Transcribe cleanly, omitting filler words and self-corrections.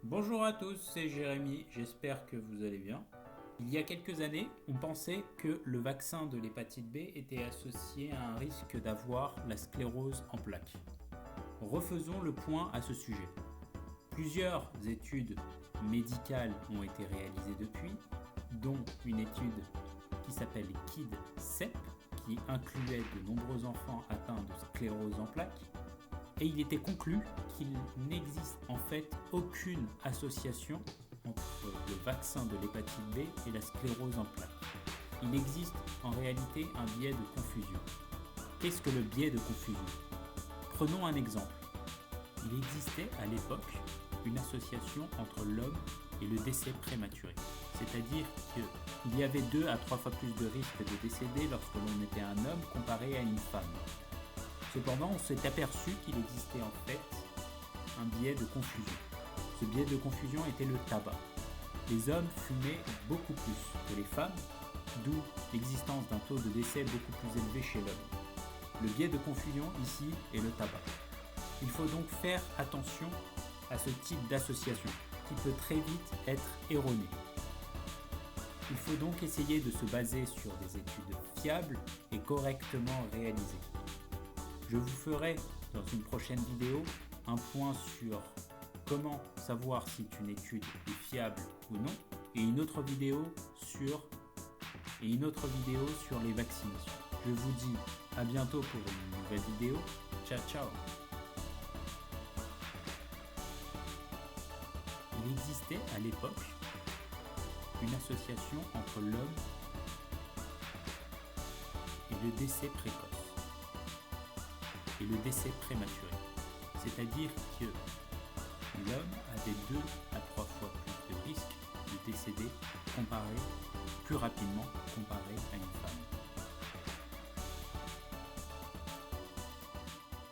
Bonjour à tous, c'est Jérémy, j'espère que vous allez bien. Il y a quelques années, on pensait que le vaccin de l'hépatite B était associé à un risque d'avoir la sclérose en plaques. Refaisons le point à ce sujet. Plusieurs études médicales ont été réalisées depuis, dont une étude qui s'appelle KID-CEP, qui incluait de nombreux enfants atteints de sclérose en plaques. Et il était conclu qu'il n'existe en fait aucune association entre le vaccin de l'hépatite B et la sclérose en plaques. Il existe en réalité un biais de confusion. Qu'est-ce que le biais de confusion? Prenons un exemple. Il existait à l'époque une association entre l'homme et le décès prématuré. C'est-à-dire qu'il y avait 2 à 3 fois plus de risques de décéder lorsque l'on était un homme comparé à une femme. Cependant, on s'est aperçu qu'il existait en fait un biais de confusion. Ce biais de confusion était le tabac. Les hommes fumaient beaucoup plus que les femmes, d'où l'existence d'un taux de décès beaucoup plus élevé chez l'homme. Le biais de confusion ici est le tabac. Il faut donc faire attention à ce type d'association qui peut très vite être erroné. Il faut donc essayer de se baser sur des études fiables et correctement réalisées. Je vous ferai dans une prochaine vidéo un point sur comment savoir si une étude est fiable ou non et une autre vidéo sur les vaccinations. Je vous dis à bientôt pour une nouvelle vidéo. Ciao ciao. Il existait à l'époque une association entre l'homme et le décès précoce et le décès prématuré. C'est-à-dire que l'homme avait 2 à 3 fois plus de risques de décéder plus rapidement comparé à une femme.